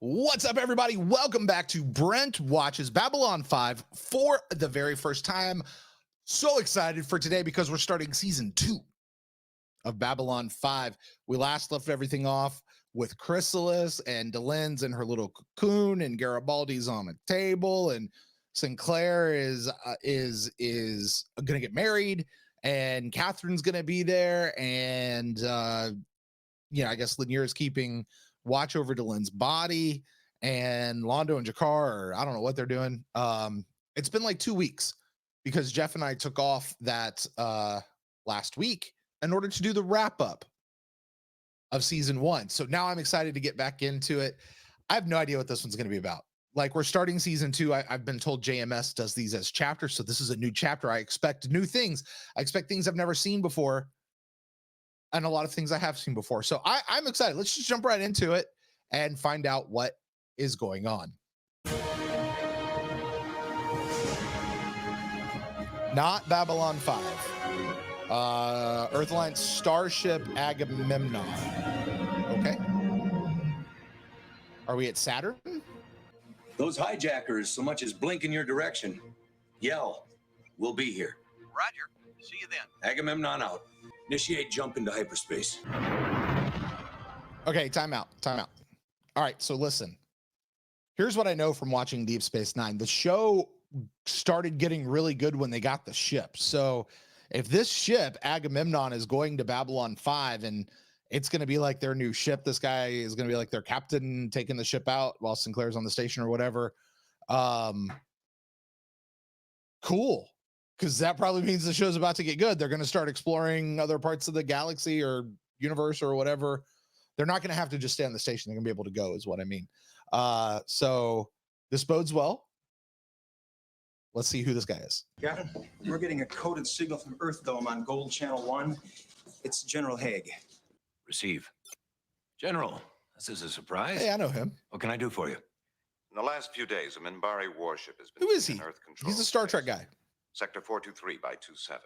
What's up, everybody? Welcome back to Brent Watches Babylon 5 for the very first time. So excited for today because we're starting season 2 of Babylon 5. We last left everything off with Chrysalis and Delenn's in her little cocoon, and Garibaldi's on a table, and Sinclair is gonna get married, and Catherine's gonna be there, and I guess Lanier is keeping watch over Delenn's body, and Londo and Jakar, I don't know what they're doing. It's been like 2 weeks because Jeff and I took off that last week in order to do the wrap up of season 1. So now I'm excited to get back into it. I have no idea what this one's going to be about. Like, we're starting season 2. I've been told JMS does these as chapters, so this is a new chapter. I expect new things. I expect things I've never seen before, and a lot of things I have seen before. So I'm excited. Let's just jump right into it and find out what is going on. Not Babylon 5. Earth Alliance Starship Agamemnon. Okay. Are we at Saturn? Those hijackers so much as blink in your direction. Yell. We'll be here. Roger. See you then. Agamemnon out. Initiate jump into hyperspace. Okay, time out. All right, so listen. Here's what I know from watching Deep Space Nine. The show started getting really good when they got the ship. So if this ship, Agamemnon, is going to Babylon 5 and it's going to be like their new ship, this guy is going to be like their captain taking the ship out while Sinclair's on the station or whatever. Cool. Because that probably means the show's about to get good. They're going to start exploring other parts of the galaxy or universe or whatever. They're not going to have to just stay on the station. They're going to be able to go, is what I mean. So this bodes well. Let's see who this guy is. Yeah, we're getting a coded signal from Earth Dome on Gold Channel 1. It's General Haig. Receive. General, this is a surprise. Hey, I know him. What can I do for you? In the last few days, a minbari warship has been Who is seen he? in Earth control. He's a Star Trek guy. Sector 423 by 27.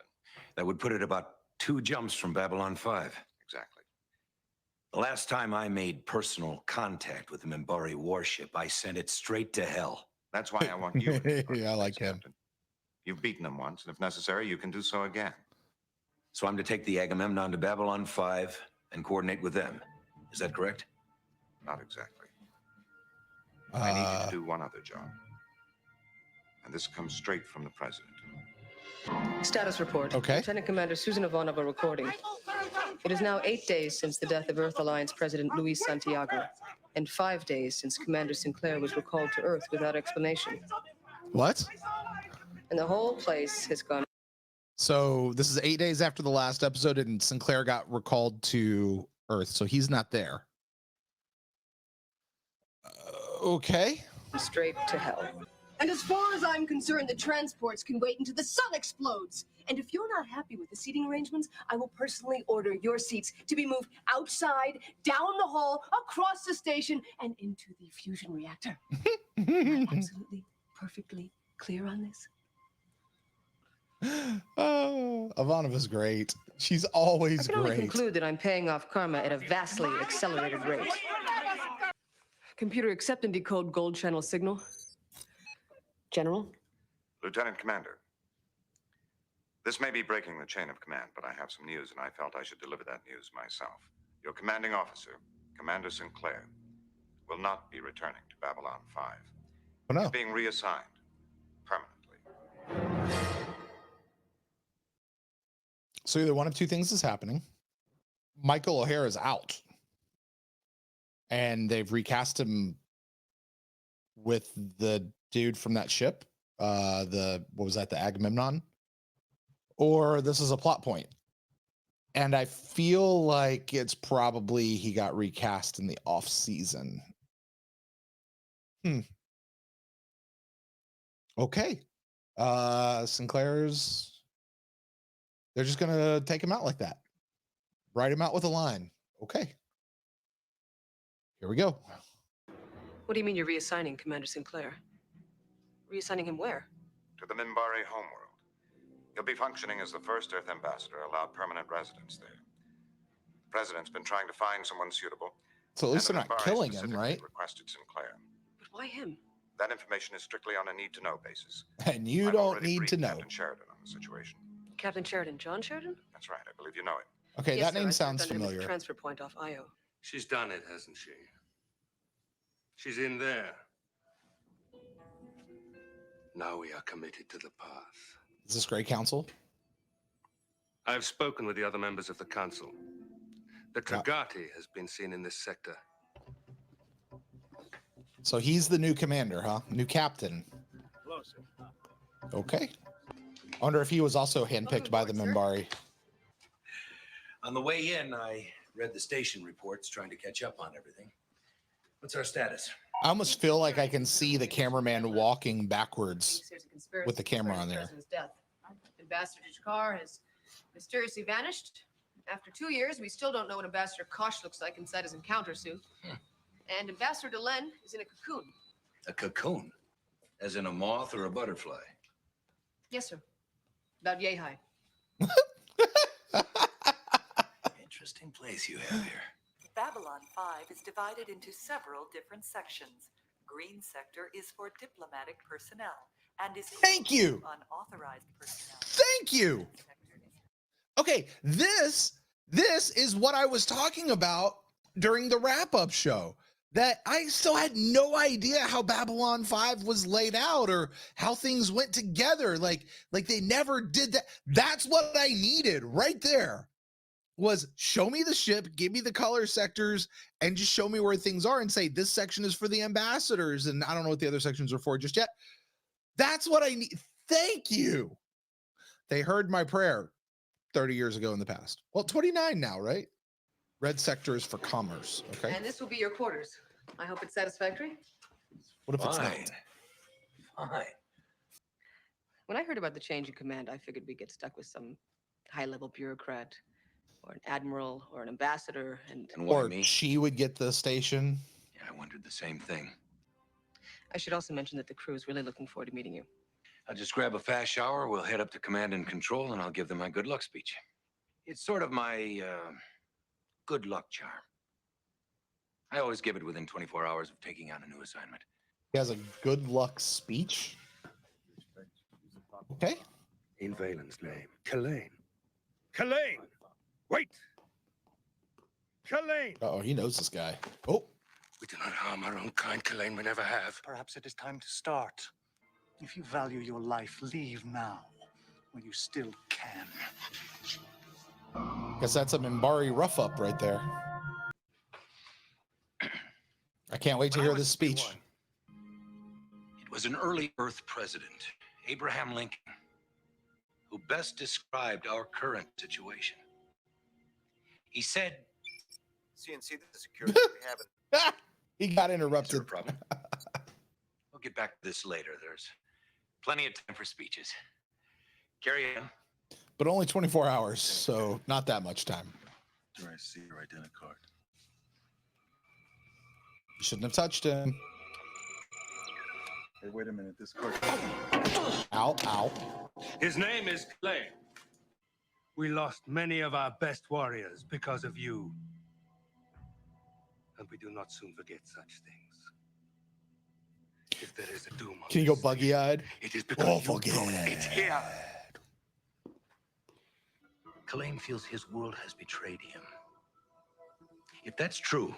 That would put it about 2 jumps from Babylon 5. Exactly. The last time I made personal contact with the minbari warship, I sent it straight to hell. That's why I want you. Yeah, I like him. Captain. You've beaten them once, and if necessary, you can do so again. So I'm to take the Agamemnon to Babylon 5 and coordinate with them. Is that correct? Not exactly. I need you to do one other job. And this comes straight from the president. Status report. Okay. Lieutenant Commander Susan Ivanova recording. It is now 8 days since the death of Earth Alliance President Luis Santiago, and 5 days since Commander Sinclair was recalled to Earth without explanation. What? And the whole place has gone. So this is 8 days after the last episode, and Sinclair got recalled to Earth, so he's not there. Okay. Straight to hell. And as far as I'm concerned, the transports can wait until the sun explodes. And if you're not happy with the seating arrangements, I will personally order your seats to be moved outside, down the hall, across the station, and into the fusion reactor. Am I absolutely, perfectly clear on this? Oh, Ivanova's great. She's always I can only great. conclude that I'm paying off karma at a vastly accelerated rate. Computer, accept and decode Gold Channel signal. General? Lieutenant Commander, this may be breaking the chain of command, but I have some news, and I felt I should deliver that news myself. Your commanding officer, Commander Sinclair, will not be returning to Babylon 5. Oh, no. He's being reassigned permanently. So either one of two things is happening. Michael O'Hare is out, and they've recast him with the dude from that ship. What was that? The Agamemnon? Or this is a plot point. And I feel like it's probably he got recast in the off season. Okay. Sinclair's, they're just gonna take him out like that. Write him out with a line. Okay. Here we go. What do you mean you're reassigning Commander Sinclair? Reassigning him where? To the Minbari homeworld. He'll be functioning as the first Earth ambassador allowed permanent residence there. The president's been trying to find someone suitable. So at least and they're the not Minbari killing him, specifically right? Requested Sinclair. Why him? That information is strictly on a need-to-know basis. And you I've don't already need to briefed know. Captain Sheridan on the situation. Captain Sheridan. John Sheridan? That's right. I believe you know him. Okay, Yes, that sir, name I served sounds under him at the familiar. transfer point off Io. She's done it, hasn't she? She's in there. Now we are committed to the path. Is this Grey Council? I've spoken with the other members of the council. The Tragati has been seen in this sector. So he's the new commander, huh? New captain. Okay. I wonder if he was also handpicked by the minbari. On the way in, I read the station reports, trying to catch up on everything. What's our status? I almost feel like I can see the cameraman walking backwards There's a conspiracy with the camera on to there. the president's death. Ambassador Jakar has mysteriously vanished. After 2 years, we still don't know what Ambassador Kosh looks like inside his encounter suit. And Ambassador Delenn is in a cocoon. A cocoon? As in a moth or a butterfly? Yes, sir. About yay high. Interesting place you have here. Babylon 5 is divided into several different sections. Green sector is for diplomatic personnel and is Thank you. closed to unauthorized personnel. Thank you. Okay, this is what I was talking about during the wrap-up show. That I still had no idea how Babylon 5 was laid out or how things went together. Like they never did that. That's what I needed right there. Was show me the ship, give me the color sectors, and just show me where things are and say this section is for the ambassadors. And I don't know what the other sections are for just yet. That's what I need. Thank you. They heard my prayer 30 years ago in the past. Well, 29 now, right? Red sector is for commerce. Okay. And this will be your quarters. I hope it's satisfactory. What if it's not? Fine. When I heard about the change in command, I figured we'd get stuck with some high-level bureaucrat or an admiral or an ambassador and why Or me? she would get the station. Yeah, I wondered the same thing. I should also mention that the crew is really looking forward to meeting you. I'll just grab a fast shower, we'll head up to command and control, and I'll give them my good luck speech. It's sort of my good luck charm. I always give it within 24 hours of taking on a new assignment. He has a good luck speech. Okay. In Valen's name. Kalain. Kalain! Wait! Kalain! Oh, he knows this guy. Oh, We do not harm our own kind, Kalain. We never have. Perhaps it is time to start. If you value your life, leave now, when you still can. guess that's a minbari rough up right there. I can't wait to hear this speech. It was an early Earth president, Abraham Lincoln, who best described our current situation. He said, CNC, the security we have. He got "Is there a interrupted. problem?" We'll get back to this later. There's plenty of time for speeches. Carry on. But only 24 hours, so not that much time. Do I see your identity card? You shouldn't have touched him. Hey, wait a minute. This card. Ow, ow. His name is Kalain. We lost many of our best warriors because of you. And we do not soon forget such things. If there is a doom on Can you go this buggy-eyed? it is because Oh, you brought it here. Kalain feels his world has betrayed him. If that's true,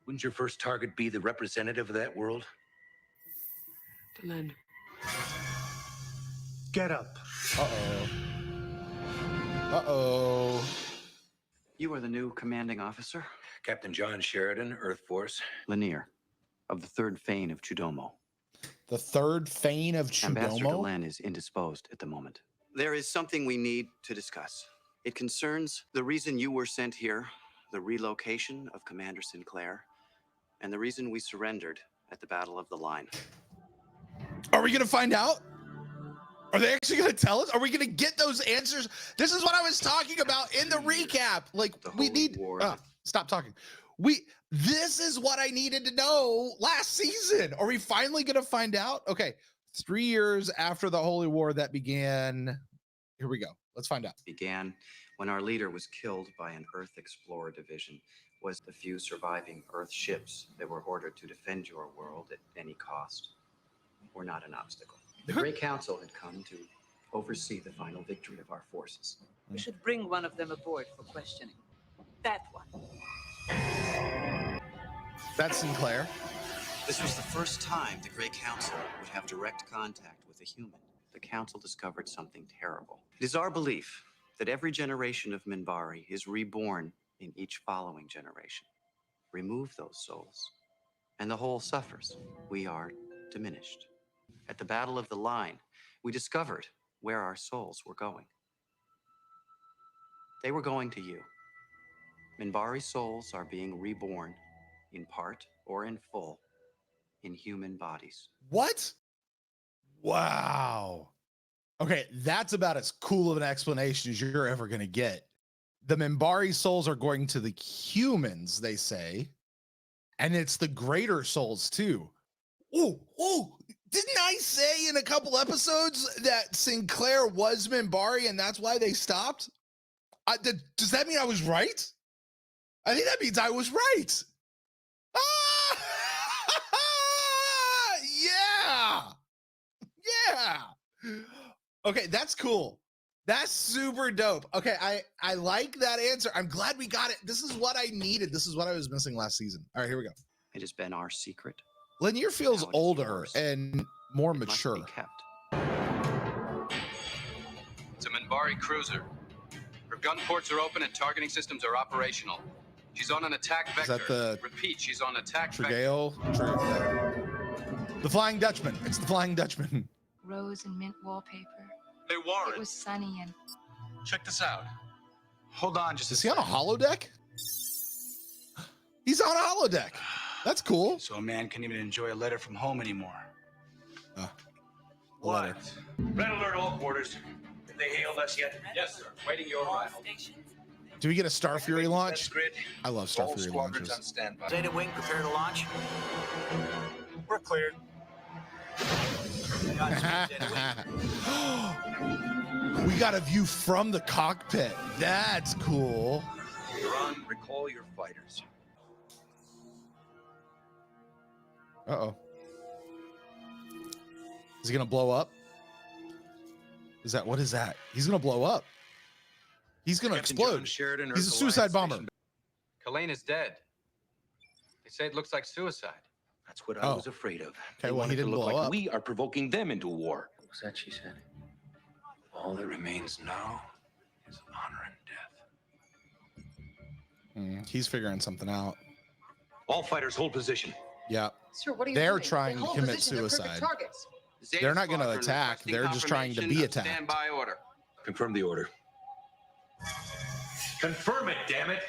wouldn't your first target be the representative of that world? Delenn. Get up. Uh-oh. Uh-oh. You are the new commanding officer? Captain John Sheridan, Earth Force. Lanier, of the 3rd Fane of Chudomo. The 3rd Fane of Ambassador Chudomo? Delenn is indisposed at the moment. There is something we need to discuss. It concerns the reason you were sent here, the relocation of Commander Sinclair, and the reason we surrendered at the Battle of the Line. Are we going to find out? Are they actually going to tell us? Are we going to get those answers? This is what I was talking about in the recap. Like, we need... stop talking. This is what I needed to know last season. Are we finally going to find out? Okay, 3 years after the Holy War that began. Here we go. Let's find out. Began when our leader was killed by an Earth Explorer division was the few surviving Earth ships that were ordered to defend your world at any cost were not an obstacle. The Great Council had come to oversee the final victory of our forces. We should bring one of them aboard for questioning. That one. That's Sinclair. This was the first time the Great Council would have direct contact with a human. The Council discovered something terrible. It is our belief that every generation of minbari is reborn in each following generation. Remove those souls, and the whole suffers. We are diminished. At the Battle of the Line, we discovered where our souls were going. They were going to you. Minbari souls are being reborn, in part or in full, in human bodies. What? Wow. Okay, that's about as cool of an explanation as you're ever going to get. The Minbari souls are going to the humans, they say, and it's the greater souls too. Oh, didn't I say in a couple episodes that Sinclair was Minbari and that's why they stopped? Does that mean I was right? I think that means I was right. Ah! Yeah. Okay, that's cool. That's super dope. Okay, I like that answer. I'm glad we got it. This is what I needed. This is what I was missing last season. All right, here we go. It has been our secret. Lanier feels Now it is older yours. and more It must mature. be kept. It's a Minbari cruiser. Her gun ports are open and targeting systems are operational. She's on an attack Is vector. that the Repeat, she's on attack vector. Trigale? The Flying Dutchman. It's the Flying Dutchman. Rose and mint wallpaper. Hey, Warren. It was sunny and Check this out. Hold on just Is he on a holodeck? He's on a holodeck. That's cool. So a man can't even enjoy a letter from home anymore. Letter. Red alert all quarters. Have they hailed us yet? Yes, sir. Waiting your arrival. Do we get a Star Fury launch? Grid. I love Star All Fury squadrons launches. on standby. Zeta Wing, prepare to launch. We're cleared. We got a view from the cockpit. That's cool. Iran, recall your fighters. Uh-oh. Is he gonna blow up? What is that? He's gonna blow up. He's gonna Captain explode. John Sheridan, He's a Earth suicide Alliance bomber. Station. Kalain is dead. They say it looks like suicide. That's what I was afraid of. Okay, They well, want he it to didn't look blow like up. we are provoking them into war. What was that she said? All that remains now is honor and death. He's figuring something out. All fighters hold position. Yeah. Sir, what are you They're doing? trying They to hold commit position, they're perfect suicide. targets. They're not gonna attack. They're just trying to be attacked. Standby order. Confirm the order. Confirm it, damn it.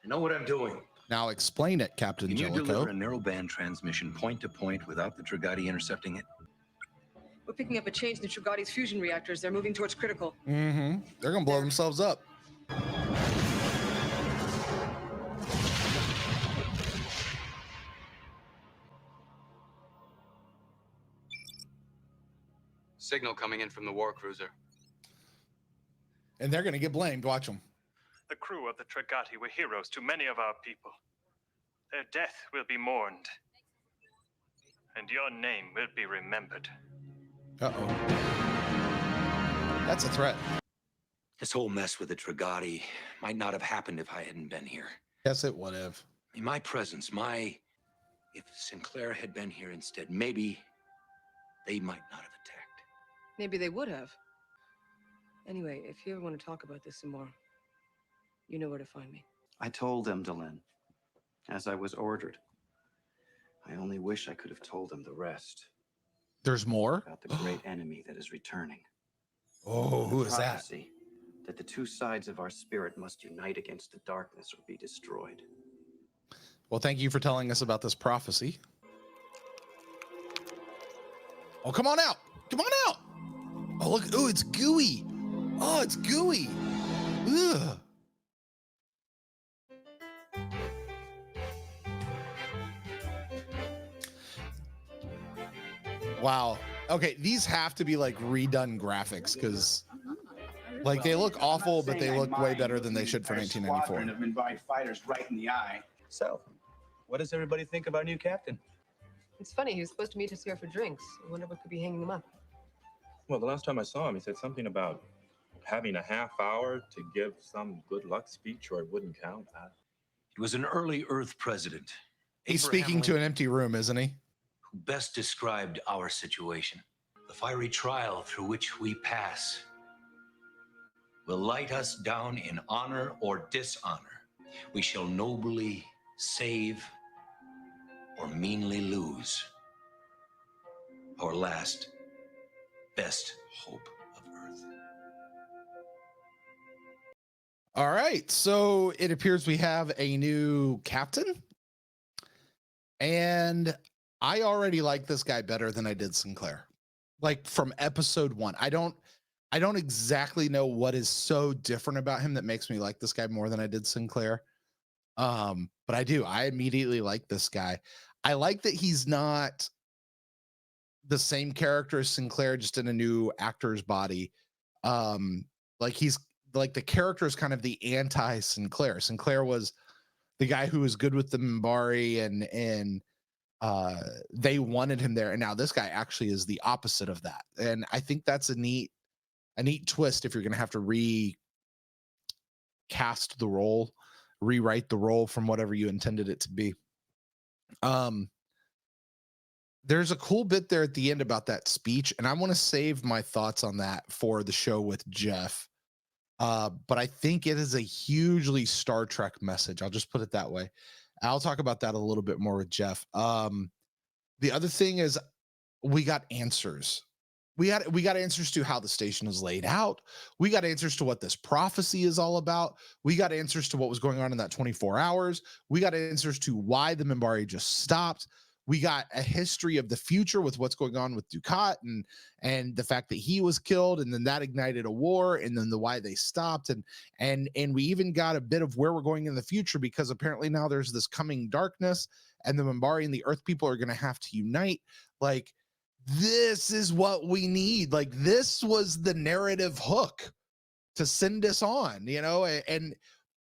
I know what I'm doing. Now explain it, Captain Can you Jellicoe. deliver a narrowband transmission point to point without the Tragati intercepting it? We're picking up a change in the Tragati's fusion reactors. They're moving towards critical. They're gonna blow themselves up. Signal coming in from the war cruiser. And they're gonna get blamed. Watch them. The crew of the Tragati were heroes to many of our people. Their death will be mourned, and your name will be remembered. Uh-oh. That's a threat. This whole mess with the Tragati might not have happened if I hadn't been here. Yes, it would have. In my presence, if Sinclair had been here instead, maybe they might not have attacked. Maybe they would have. Anyway, if you ever want to talk about this some more, you know where to find me. I told them, Delenn, as I was ordered. I only wish I could have told them the rest. There's more? About the great enemy that is returning. Oh, who is that? Prophecy that the two sides of our spirit must unite against the darkness or be destroyed. Well, thank you for telling us about this prophecy. Oh, come on out. Come on out. Oh, look. Oh, it's gooey. Oh, it's gooey. Ugh. Wow. Okay, these have to be like redone graphics because Like they look I'm not awful, but saying they I look way mind better looking than they an should for entire 1994. squadron of minbari fighters right in the eye. So, what does everybody think of our new captain? It's funny, he was supposed to meet us here for drinks. I wonder what could be hanging him up. Well, the last time I saw him, he said something about having a half hour to give some good luck speech or it wouldn't count. He was an early Earth president. He's Abraham speaking to an Lincoln, empty room, isn't he? who best described our situation. The fiery trial through which we pass will light us down in honor or dishonor. We shall nobly save or meanly lose our last best hope of Earth. All right, so it appears we have a new captain, and I already like this guy better than I did Sinclair. Like from episode 1, I don't exactly know what is so different about him that makes me like this guy more than I did Sinclair. But I do. I immediately like this guy. I like that he's not the same character as Sinclair, just in a new actor's body. Like he's like the character is kind of the anti-Sinclair. Sinclair was the guy who was good with the minbari and they wanted him there, and now this guy actually is the opposite of that. And I think that's a neat twist if you're going to have to recast the role, rewrite the role from whatever you intended it to be. There's a cool bit there at the end about that speech, and I want to save my thoughts on that for the show with Jeff. But I think it is a hugely Star Trek message. I'll just put it that way. I'll talk about that a little bit more with Jeff. The other thing is we got answers. We got answers to how the station is laid out. We got answers to what this prophecy is all about. We got answers to what was going on in that 24 hours. We got answers to why the minbari just stopped. We got a history of the future with what's going on with Dukat and the fact that he was killed, and then that ignited a war, and then the why they stopped, and we even got a bit of where we're going in the future, because apparently now there's this coming darkness, and the minbari and the Earth people are going to have to unite. Like, this is what we need. Like, this was the narrative hook to send us on, you know. And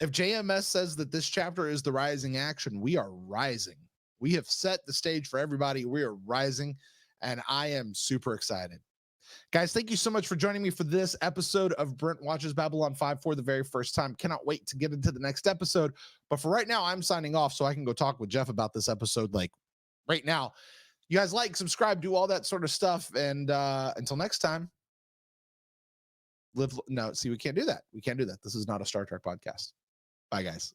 if JMS says that this chapter is the rising action, we are rising. We have set the stage for everybody. We are rising, and I am super excited. Guys, thank you so much for joining me for this episode of Brent Watches Babylon 5 for the very first time. Cannot wait to get into the next episode. But for right now, I'm signing off so I can go talk with Jeff about this episode like right now. You guys like, subscribe, do all that sort of stuff. And until next time, no, see, we can't do that. We can't do that. This is not a Star Trek podcast. Bye, guys.